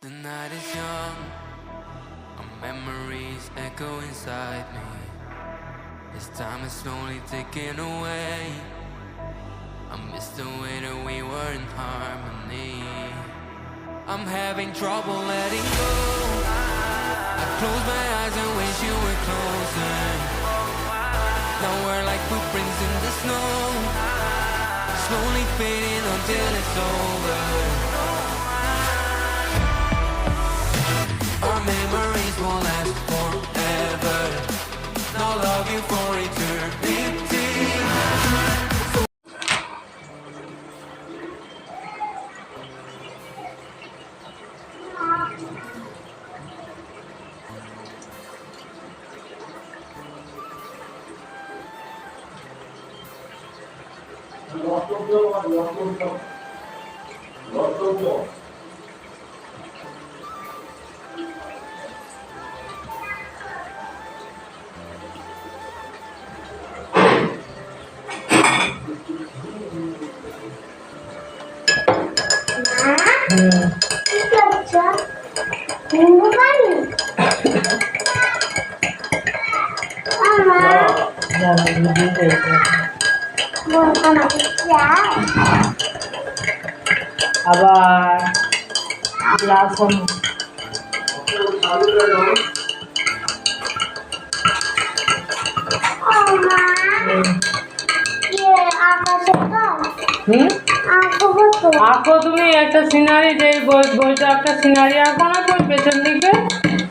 The night is young, our memories echo inside me. As time is slowly ticking away, I miss the way that we were in harmony. I'm having trouble letting go. I close my eyes and wish you were closer. Now we're like footprints in the snow, slowly fading until it's over. Our memories will last forever. And I'll love you for eternity. আবার glass আঁকো তুমি একটা scenery, যে বইটা একটা scenery আঁকো না ওই পেছন দিকে,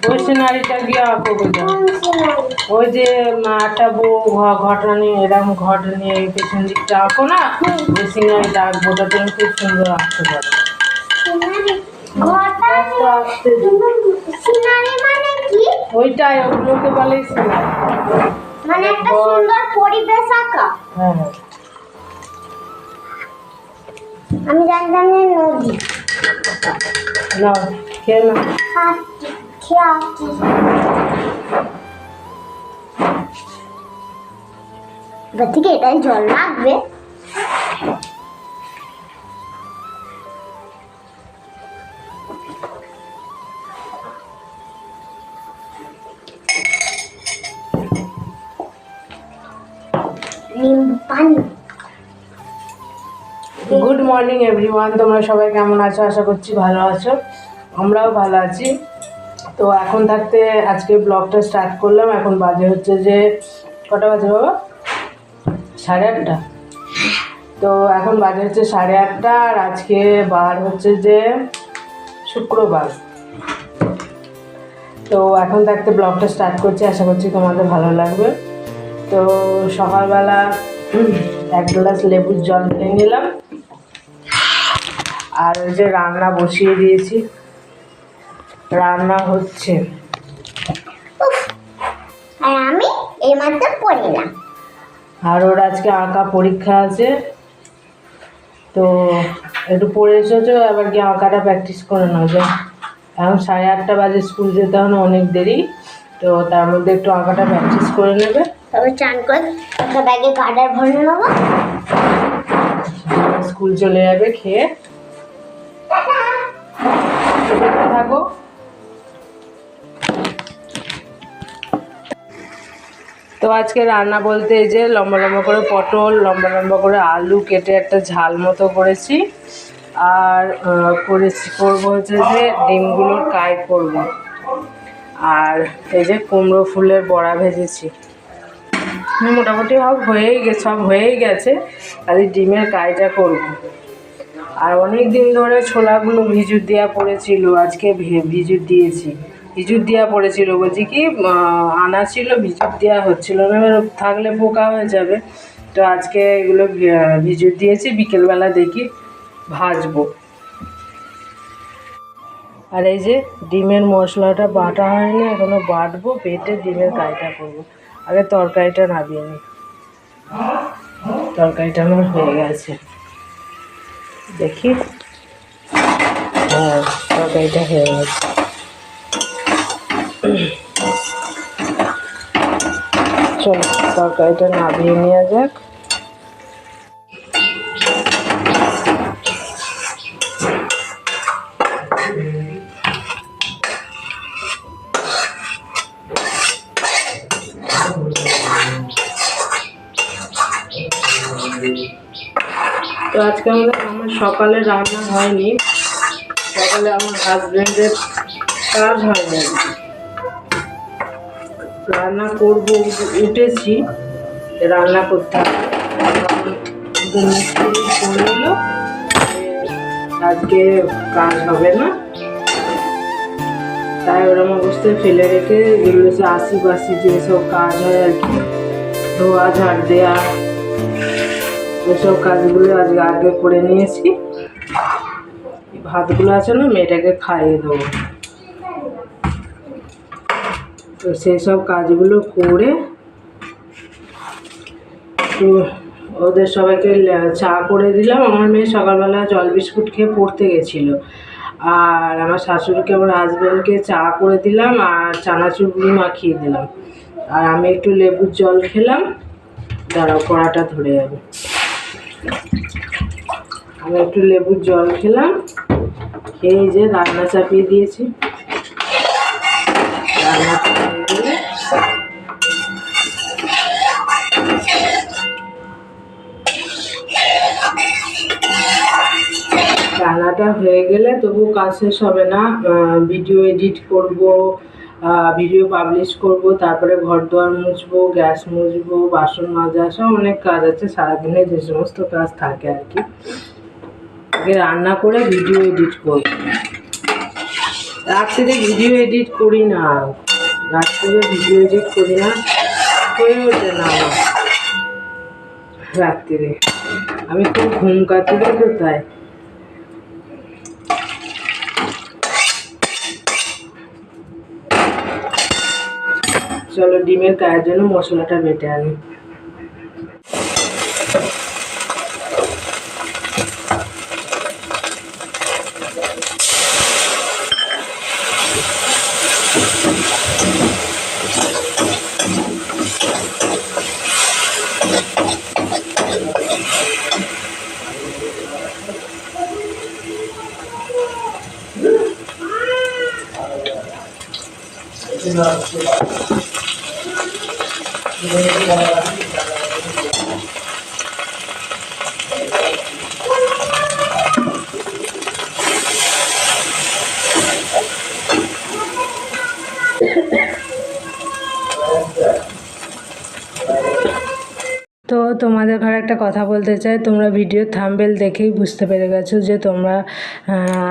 ওই সিনারিটা গিয়ে আঁকো। ওই যে একটা বউ ঘটনা নিয়ে, এরকম ঘটনা নিয়ে পেছন দিকটা আঁকো না, ওই সিনারিটা আঁকবো, ওটা তুমি খুব সুন্দর আঁকতে পারো। ওইটাই, ওগুলোকে বলে সিনারি, মানে একটা সুন্দর পরিবেশ আঁকা। হ্যাঁ হ্যাঁ, আমি জানতাম না নদী। না খেয়ে না, এবার থেকে এটাই জল লাগবে। নিম্বু পানি। গুড মর্নিং এভরিওয়ান, তোমরা সবাই কেমন আছো? আশা করছি ভালো আছো, আমরাও ভালো আছি। তো এখন থাকতে আজকে ব্লগটা স্টার্ট করলাম। এখন বাজে হচ্ছে যে কটা বাজে বাবা? 8:30। তো এখন বাজে হচ্ছে 8:30, আর আজকে বার হচ্ছে যে শুক্রবার। তো এখন থাকতে ব্লগটা স্টার্ট করছি, আশা করছি তোমাদের ভালো লাগবে। তো সকালবেলা 1 গ্লাস লেবুর জল খেয়ে নিলাম, আর ওই যে রান্না বসিয়ে দিয়েছি, রান্না হচ্ছে। আর আমি এই মাত্র পড়লাম। আর ওর আজকে আঁকা পরীক্ষা আছে, তো একটু পড়ে এসেছো, এবার গিয়ে আঁকাটা প্র্যাকটিস করে নাও। যে এখন 8:30 বাজে, স্কুল যেতে হবে অনেক দেরি, তো তার মধ্যে একটু আঁকাটা প্র্যাকটিস করে নেবে। তবে চান করে একটা ব্যাগে গার্ডার ভরে নেবো, স্কুল চলে যাবে খেয়ে। থাকো। তো আজকে রান্না বলতে এই যে লম্বা লম্বা করে পটল, লম্বা লম্বা করে আলু কেটে একটা ঝাল মতো করেছি, আর করবো হচ্ছে যে ডিমগুলোর কাই করব, আর এই যে কুমড়ো ফুলের বড়া ভেজেছি। মোটামুটি সব হয়েই গেছে, খালি ডিমের কাইটা করব। আর অনেক দিন ধরে ছোলাগুলো ভিজুর দেওয়া পড়েছিল, আজকে ভিজুর দিয়েছি। ভিজুর দেওয়া পড়েছিল বলছি কি, আনা ছিল, ভিজুর দেওয়া হচ্ছিল না, থাকলে পোকা হয়ে যাবে। তো আজকে এগুলো ভিজুর দিয়েছি, বিকেলবেলা দেখি ভাজবো। আর এই যে ডিমের মশলাটা বাটা হয়নি, এখনো বাটবো, বেটে ডিমের কাইটা করব। আগে তরকারিটা নামিয়ে নিই, তরকারিটা আমার হয়ে গেছে, দেখি। হ্যাঁ, তরকারিটা হয়ে গেছে। চলো তরকারিটা নামিয়ে নেওয়া যাক। তো আজকে আমার সকালে রান্না হয়নি, সকালে আমার হাজব্যান্ডের কাজ হয়নি, রান্না করব উঠেছি, রান্না করতে হবে। ফোন এলো, আজকে কাজ হবে না, তাই ওরম অবস্থায় ফেলে রেখে যেগুলো আশি বাসি যেসব কাজ হয় আর কি, ধোয়া ঝাড় দেওয়া, ওইসব কাজগুলো আজকে আগে করে নিয়েছি। ভাতগুলো আছে না, মেয়েটাকে খাইয়ে দেবো, তো সেই সব কাজগুলো করে তো ওদের সবাইকে চা করে দিলাম। আমার মেয়ে সকালবেলা জল বিস্কুট খেয়ে পড়তে গেছিলো, আর আমার শাশুড়িকে আমার হাজব্যান্ডকে চা করে দিলাম আর চানাচুর গুঁড়ি মাখিয়ে দিলাম, আর আমি একটু লেবুর জল খেলাম। দাঁড়াও, কড়াটা ধরে যাবে। আমি একটু লেবুর জল খেলাম, খেয়ে যে রান্না চাপিয়ে দিয়েছি। রান্না চাপিয়ে দিলে রান্নাটা হয়ে গেলে তবু কাজ শেষ হবে না, ভিডিও এডিট করব, ভিডিও পাবলিশ করব, তারপরে ঘর দুয়ার মুছবো, গ্যাস মুছবো, বাসন মাজা, সব অনেক কাজ আছে সারাদিনে, যে সমস্ত কাজ থাকে আর কি। আগে রান্না করে ভিডিও এডিট করব, রাত্রিরে ভিডিও এডিট করি না, রাত্রিরে ভিডিও এডিট করি না, হয়ে ওঠে না আমার রাত্রিরে, আমি খুব ঘুম কাটতে তো তাই। চলো ডিমের গায়ের জন্য মশলাটা বেটে আনি। তো তোমাদের ঘরে একটা কথা বলতে চাই, তোমরা ভিডিও থাম্বনেল দেখেই বুঝতে পেরে গেছো যে তোমরা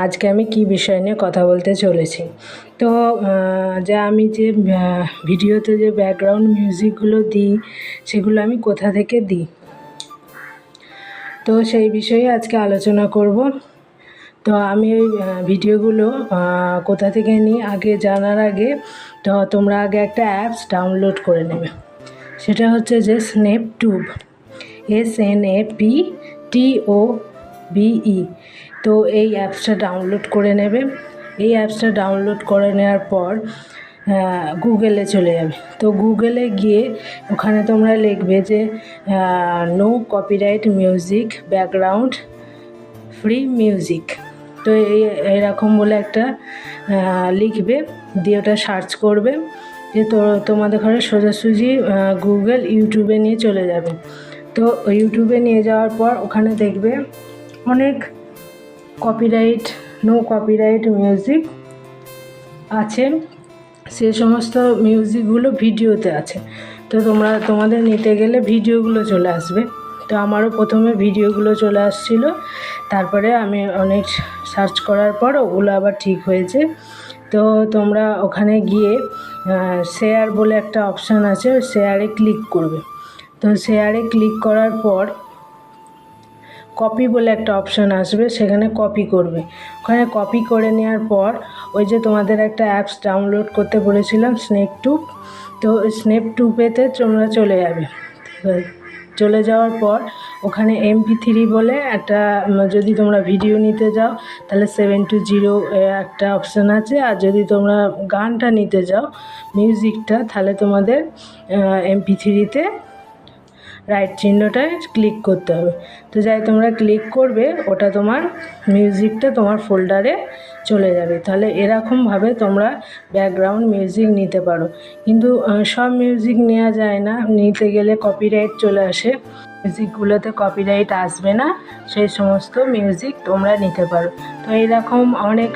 আজকে আমি কি বিষয় নিয়ে কথা বলতে চলেছি। তো যে আমি যে ভিডিওতে যে ব্যাকগ্রাউন্ড মিউজিকগুলো দিই, সেগুলো আমি কোথা থেকে দিই, তো সেই বিষয়ে আজকে আলোচনা করব। তো আমি ওই ভিডিওগুলো কোথা থেকে নিই আগে জানার আগে তো তোমরা আগে একটা অ্যাপস ডাউনলোড করে নেবে, সেটা হচ্ছে যে স্ন্যাপটিউব, SNAPTOBE। তো এই অ্যাপসটা ডাউনলোড করে নেবে। এই অ্যাপসটা ডাউনলোড করে নেওয়ার পর গুগলে চলে যাবে। তো গুগলে গিয়ে ওখানে তোমরা লিখবে যে no copyright music, background free music. তো এরকম বলে একটা লিখবে, দিয়ে ওটা সার্চ করবে, যে তোমাদের ঘরে সোজাসুজি গুগল ইউটিউবে নিয়ে চলে যাবে। তো ইউটিউবে নিয়ে যাওয়ার পর ওখানে দেখবে অনেক কপিরাইট, নো কপিরাইট মিউজিক আছে, সে সমস্ত মিউজিকগুলো ভিডিওতে আছে। তো তোমাদের নিতে গেলে ভিডিওগুলো চলে আসবে। তো আমারও প্রথমে ভিডিওগুলো চলে আসছিলো, তারপরে আমি অনেক সার্চ করার পর ওগুলো আবার ঠিক হয়েছে। তো তোমরা ওখানে গিয়ে শেয়ার বলে একটা অপশান আছে, ওই শেয়ারে ক্লিক করবে। তো শেয়ারে ক্লিক করার পর কপি বলে একটা অপশান আসবে, সেখানে কপি করবে। ওখানে কপি করে নেওয়ার পর ওই যে তোমাদের একটা অ্যাপস ডাউনলোড করতে বলেছিলাম স্ন্যাপটিউব, তো স্ন্যাপটিউবেতে তোমরা চলে যাবে। চলে যাওয়ার পর ওখানে MP3 বলে একটা, যদি তোমরা ভিডিও নিতে যাও তাহলে 720 একটা অপশান আছে, আর যদি তোমরা গানটা নিতে যাও মিউজিকটা, তাহলে তোমাদের MP3-তে রাইট চিহ্নটায় ক্লিক করতে হবে। তো যাই তোমরা ক্লিক করবে, ওটা তোমার মিউজিকটা তোমার ফোল্ডারে চলে যাবে। তাহলে এরকমভাবে তোমরা ব্যাকগ্রাউন্ড মিউজিক নিতে পারো, কিন্তু সব মিউজিক নেওয়া যায় না, নিতে গেলে কপিরাইট চলে আসে। মিউজিকগুলোতে কপিরাইট আসবে না, সেই সমস্ত মিউজিক তোমরা নিতে পারো। তো এইরকম অনেক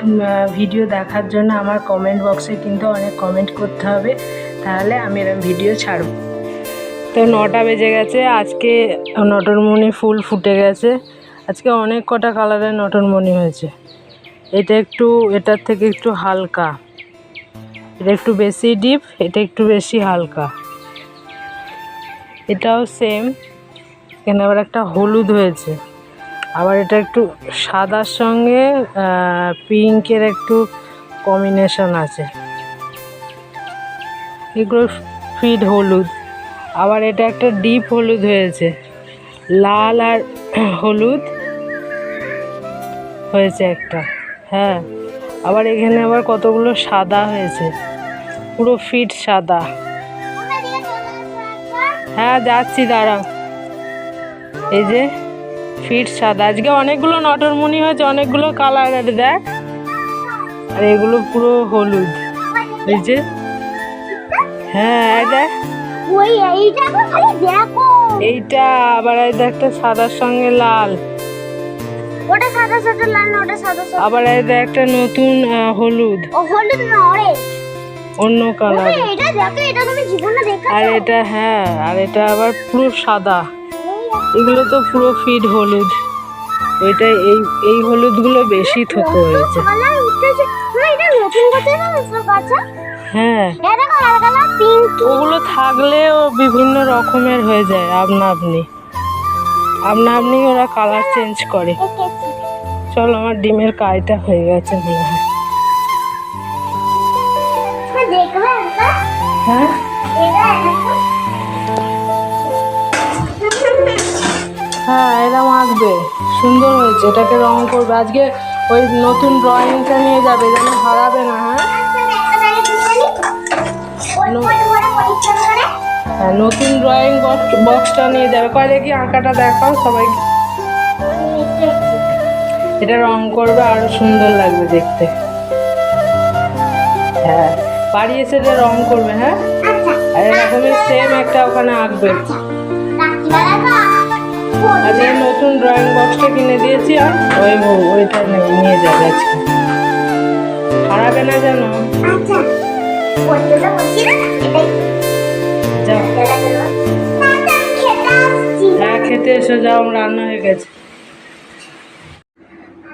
ভিডিও দেখার জন্য আমার কমেন্ট বক্সে কিন্তু অনেক কমেন্ট করতে হবে, তাহলে আমি এরকম ভিডিও ছাড়ব। তো 9টা বেজে গেছে, আজকে নটরমণি ফুল ফুটে গেছে। আজকে অনেক কটা কালারের নটরমণি হয়েছে। এটার থেকে একটু হালকা, এটা একটু বেশি ডিপ, এটা একটু বেশি হালকা। এটাও সেম, এখানে আবার একটা হলুদ হয়েছে, আবার এটা একটু সাদার সঙ্গে পিঙ্কের একটু কম্বিনেশন আছে, এগুলো ফিড হলুদ। আবার এটা একটা ডিপ হলুদ হয়েছে, লাল আর হলুদ হয়েছে একটা। হ্যাঁ, আবার এখানে আবার কতগুলো সাদা হয়েছে, পুরো ফিট সাদা। হ্যাঁ যাচ্ছি, দাঁড়াও। এই যে ফিট সাদা, আজকে অনেকগুলো নটরমণি হয়েছে, অনেকগুলো কালারের, দেখ। আর এগুলো পুরো হলুদ, এই যে। হ্যাঁ দেখ, এইটা আবার এই দেখতে সাদার সঙ্গে লাল, ওটা সাদা সাদা লাল না, ওটা সাদা সাদা। আবার এই দেখ একটা নতুন হলুদ, ও হলুদ না, অরেঞ্জ, অন্য কালার। এটা দেখো, এটা তুমি জীবনে দেখেছো? আর এটা, হ্যাঁ, আর এটা আবার পুরো সাদা। এগুলো তো পুরো ফিড হলুদ। ওইটা এই হলুদগুলো বেশি থোকো হয়েছে। হ্যাঁ, ওগুলো থাকলেও বিভিন্ন রকমের হয়ে যায়, আপনা আপনি ওরা কালার চেঞ্জ করে। চলো, আমার ডিমের কাইটা হয়ে গেছে মনে হয়। হ্যাঁ, হ্যাঁ, এরকম আঁকবে, সুন্দর হয়েছে। এটাকে রং করবে আজকে, ওই নতুন ড্রয়িংটা নিয়ে যাবে, যেন হারাবে না। হ্যাঁ, নতুন ড্রয়িং বক্সটা নিয়ে যাবে। কয় দেখি আঁকাটা দেখাও সবাইকে। এটা রং করবে, আরো সুন্দর লাগবে দেখতে। হ্যাঁ, বাড়ি এসে এটা রং করবে। হ্যাঁ, আর এরকমই সেম একটা ওখানে আঁকবে। আর এই নতুন ড্রয়িং বক্সটা কিনে দিয়েছি, আর ওইটা নিয়ে যাবে আজকে, হারাবে না যেন। হ্যাঁ, খেতে এসে যাও, রান্না হয়ে গেছে।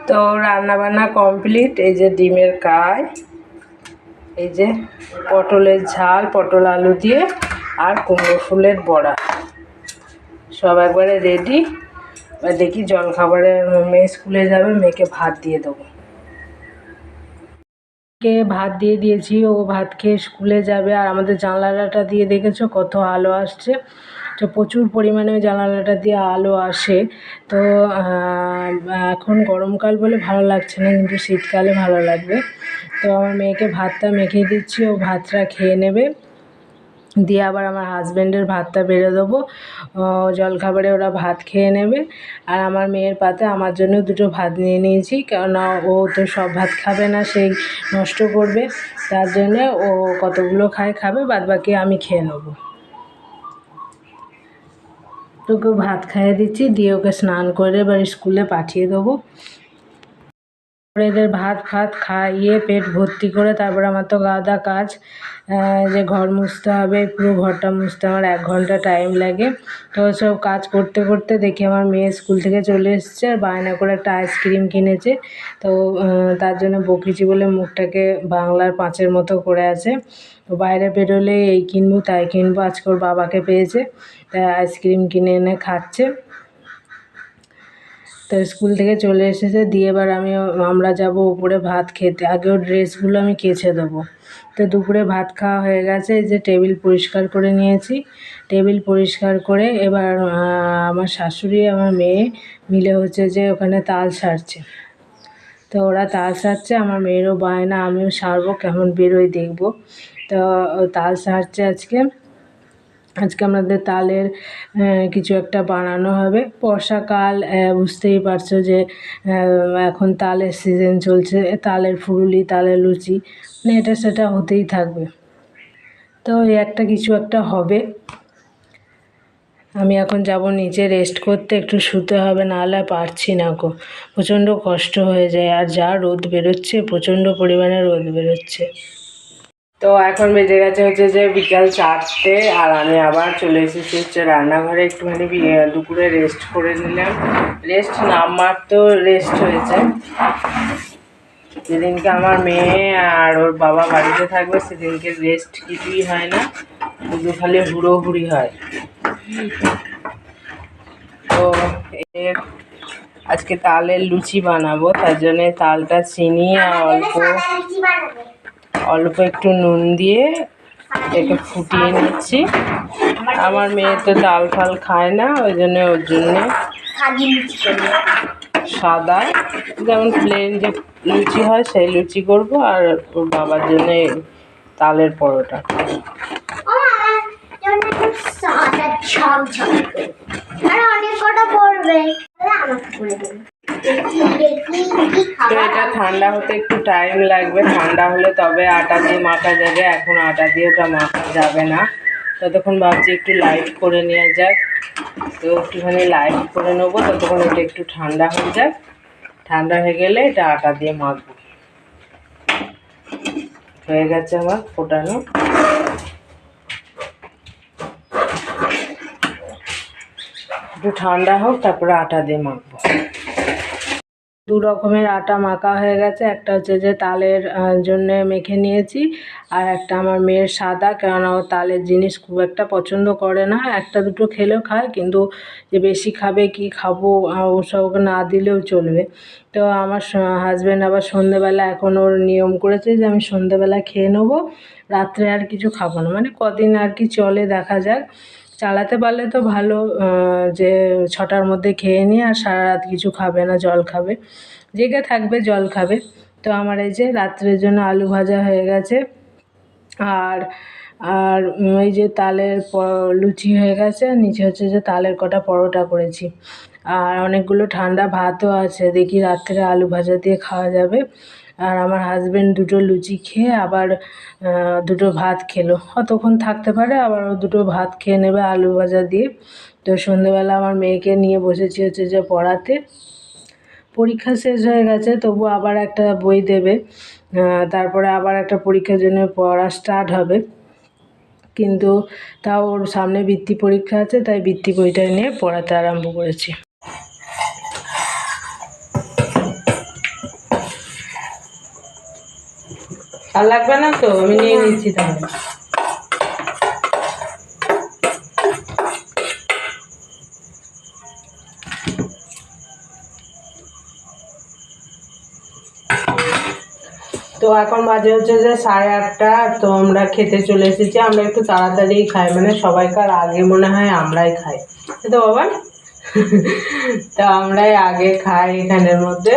তো রান্না বান্না কমপ্লিট। এই যে ডিমের কাই, এই যে পটলের ঝাল, পটল আলু দিয়ে, আর কুমড়ো ফুলের বড়া, সব একবারে রেডি। এবার দেখি জলখাবারে, মেয়ে স্কুলে যাবে, মেয়েকে ভাত দিয়ে দেবো। ভাত দিয়ে দিয়েছি, ও ভাত খেয়ে স্কুলে যাবে। আর আমাদের জানলাটা দিয়ে দেখেছো কত আলো আসছে, তো প্রচুর পরিমাণে ওই জানালাটা দিয়ে আলো আসে। তো এখন গরমকাল বলে ভালো লাগছে না, কিন্তু শীতকালে ভালো লাগবে। তো আমার মেয়েকে ভাতটা মেখে দিচ্ছি, ও ভাতটা খেয়ে নেবে, দিয়ে আবার আমার হাজব্যান্ডের ভাতটা বেড়ে দেবো। জলখাবারে ওরা ভাত খেয়ে নেবে। আর আমার মেয়ের পাতে আমার জন্য দুটো ভাত নিয়ে নিয়েছি, কেননা ও তো সব ভাত খাবে না, সেই নষ্ট করবে। তার জন্যে ও কতগুলো খাবে, বাদ বাকি আমি খেয়ে নেবো। তোকে ভাত খাইয়ে দিচ্ছি, দিয়ে ওকে স্নান করে এবার স্কুলে পাঠিয়ে দেবো। এদের ভাত খাইয়ে পেট ভর্তি করে তারপর আমার তো গাদা কাজ, যে ঘর মুছতে হবে, পুরো ঘরটা মুছতে আমার 1 ঘন্টা টাইম লাগে। তো সব কাজ করতে করতে দেখি আমার মেয়ে স্কুল থেকে চলে এসছে, আর বায়না করে একটা আইসক্রিম কিনেছে। তো তার জন্য বকেছি বলে মুখটাকে বাংলার 5-এর মতো করে আছে। তো বাইরে বেরোলে এই কিনবো তাই কিনবো, আজকে ওর বাবাকে পেয়েছে, তাই আইসক্রিম কিনে এনে খাচ্ছে। তো স্কুল থেকে চলে এসেছে, দিয়ে এবার আমরা যাব উপরে ভাত খেতে। আগেও ড্রেসগুলো আমি কেচে দেবো। তো দুপুরে ভাত খাওয়া হয়ে গেছে, এই যে টেবিল পরিষ্কার করে নিয়েছি। টেবিল পরিষ্কার করে এবার আমার শাশুড়ি আমার মেয়ে মিলে হচ্ছে যে ওখানে তাল সারছে। তো ওরা তাল সারছে, আমার মেয়েরও বায়না আমিও সারবো, কেমন বেরোয় দেখবো। তো তাল সারছে আজকে আমাদের তালের কিছু একটা বানানো হবে। বর্ষাকাল, বুঝতেই পারছো যে এখন তালের সিজন চলছে, তালের ফুলুরি, তালের লুচি, মানে এটা সেটা হতেই থাকবে। তো এই একটা কিছু একটা হবে। আমি এখন যাব নিচে রেস্ট করতে, একটু শুতে হবে, নাহলে পারছি না গো, প্রচণ্ড কষ্ট হয়ে যায়। আর যা রোদ বেরোচ্ছে, প্রচণ্ড পরিমাণে রোদ বেরোচ্ছে। তো এখন বেজে গেছে হচ্ছে যে বিকাল 4টে, আর আমি আবার চলে এসেছি হচ্ছে রান্নাঘরে। একটুখানি দুপুরে রেস্ট করে নিলাম। রেস্ট নামার তো রেস্ট হয়েছে, যেদিনকে আমার মেয়ে আর ওর বাবা বাড়িতে থাকবে সেদিনকে রেস্ট কিছুই হয় না, শুধু খালি হুড়োহুড়ি হয়। তো আজকে তালের লুচি বানাবো, তার জন্যে তালটা চিনি আর অল্প একটু নুন দিয়ে এটাকে ফুটিয়ে নিচ্ছি। আমার মেয়ে তো ডাল ফাল খায় না, ওই জন্য ওর জন্যে সাদা যেমন প্লেন যে লুচি হয় সেই লুচি করব, আর ওর বাবার জন্যে তালের পরোটা। তো এটা ঠান্ডা হতে একটু টাইম লাগবে, ঠান্ডা হলে তবে আটা দিয়ে মাখা যাবে, এখন আটা দিয়ে ওটা মাখা যাবে না। ততক্ষণ ভাবছি একটু লাইট করে নেওয়া যাক, তো একটুখানি লাইট করে নেবো, ততক্ষণ এটা একটু ঠান্ডা হয়ে যাক। ঠান্ডা হয়ে গেলে এটা আটা দিয়ে মাখবো। হয়ে গেছে আমার ফোটানো। একটু ঠান্ডা হোক, তারপরে আটা দিয়ে মাখবো। দু রকমের আটা মাখা হয়ে গেছে, একটা হচ্ছে যে তালের জন্য মেখে নিয়েছি, আর একটা আমার মেয়ের সাদা, কেননা ও তালের জিনিস খুব একটা পছন্দ করে না, একটা দুটো খেলেও খায়, কিন্তু যে বেশি খাবে কি খাবো ওসব ওকে না দিলেও চলবে। তো আমার হাজব্যান্ড আবার সন্ধেবেলা এখন ওর নিয়ম করেছে যে আমি সন্ধেবেলা খেয়ে নেবো, রাত্রে আর কিছু খাবো না, মানে কদিন আর কি চলে দেখা যাক, চালাতে পারলে তো ভালো, যে 6টার মধ্যে খেয়ে নিয়ে আর সারা রাত কিছু খাবে না, জল খাবে, জেগে থাকবে জল খাবে। তো আমার এই যে রাত্রের জন্য আলু ভাজা হয়ে গেছে, আর আর এই যে তালের লুচি হয়ে গেছে, নিচে হচ্ছে যে তালের কটা পরোটা করেছি, আর অনেকগুলো ঠান্ডা ভাতও আছে, দেখি রাত্রে আলু ভাজা দিয়ে খাওয়া যাবে। আর আমার হাজব্যান্ড দুটো লুচি খেয়ে আবার দুটো ভাত খেলো, অতক্ষণ থাকতে পারে, আবার ও দুটো ভাত খেয়ে নেবে আলু ভাজা দিয়ে। তো সন্ধ্যেবেলা আমার মেয়েকে নিয়ে বসেছি হচ্ছে যে পড়াতে, পরীক্ষা শেষ হয়ে গেছে, তবু আবার একটা বই দেবে, তারপরে আবার একটা পরীক্ষার জন্য পড়া স্টার্ট হবে, কিন্তু তাও ওর সামনে বৃত্তি পরীক্ষা আছে, তাই বৃত্তি বইটা নিয়ে পড়াতে আরম্ভ করেছি। আর লাগবে না তো, আমি নিয়ে নিচ্ছি তাহলে। তো এখন বাজে হচ্ছে যে 8:30, তো আমরা খেতে চলে এসেছি। আমরা একটু তাড়াতাড়ি খাই, মানে সবাইকার আগে মনে হয় আমরাই খাই, তো বাবা তো আমরাই আগে খাই এখানের মধ্যে।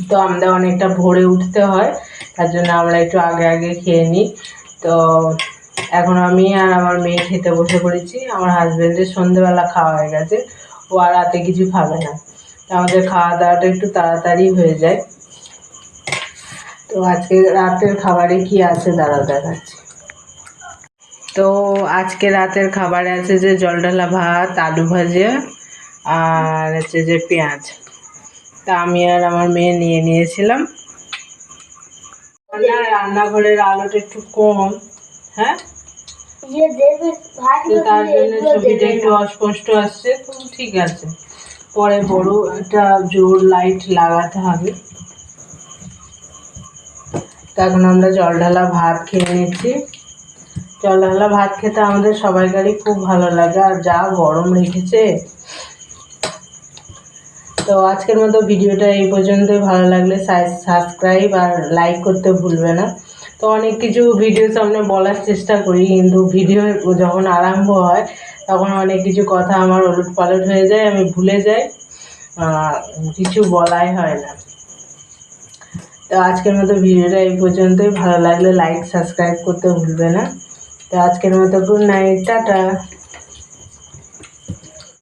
তো আমাদের অনেকটা ভোরে উঠতে হয়, তার জন্য আমরা একটু আগে আগে খেয়ে নিই। তো এখন আমি আর আমার মেয়ে খেতে বসে পড়েছি। আমার হাজব্যান্ডের সন্ধেবেলা খাওয়া হয়ে গেছে, ও আর রাতে কিছু খাবে না, তো আমাদের খাওয়া দাওয়াটা একটু তাড়াতাড়ি হয়ে যায়। তো আজকে রাতের খাবারে কি আছে দাঁড়াও দেখাচ্ছি। তো আজকে রাতের খাবারে আছে যে জলঢালা ভাত, আলু ভাজা, আর হচ্ছে যে পেঁয়াজ। তা আমি আর আমার মেয়ে নিয়ে নিয়েছিলাম। রান্নাঘরের আলোটা একটু কম, হ্যাঁ, তো তার জন্য ছবিটা একটু অস্পষ্ট আসছে, তো ঠিক আছে, পরে বড় একটা জোর লাইট লাগাতে হবে। তো এখন আমরা জলঢালা ভাত খেয়ে নিচ্ছি। জলঢালা ভাত খেতে আমাদের সবাইকারই খুব ভালো লাগে, আর যা গরম রেখেছে। তো আজকের মতো ভিডিওটা এই পর্যন্তই, ভালো লাগলে সাবস্ক্রাইব আর লাইক করতে ভুলবে না। তো অনেক কিছু ভিডিও সামনে বলার চেষ্টা করি, কিন্তু ভিডিও যখন আরম্ভ হয় তখন অনেক কিছু কথা আমার ওলট পালট হয়ে যায়, আমি ভুলে যাই, কিছু বলাই হয় না। তো আজকের মতো ভিডিওটা এই পর্যন্তই, ভালো লাগলে লাইক সাবস্ক্রাইব করতে ভুলবে না। তো আজকের মতো গুড নাইট, টাটা।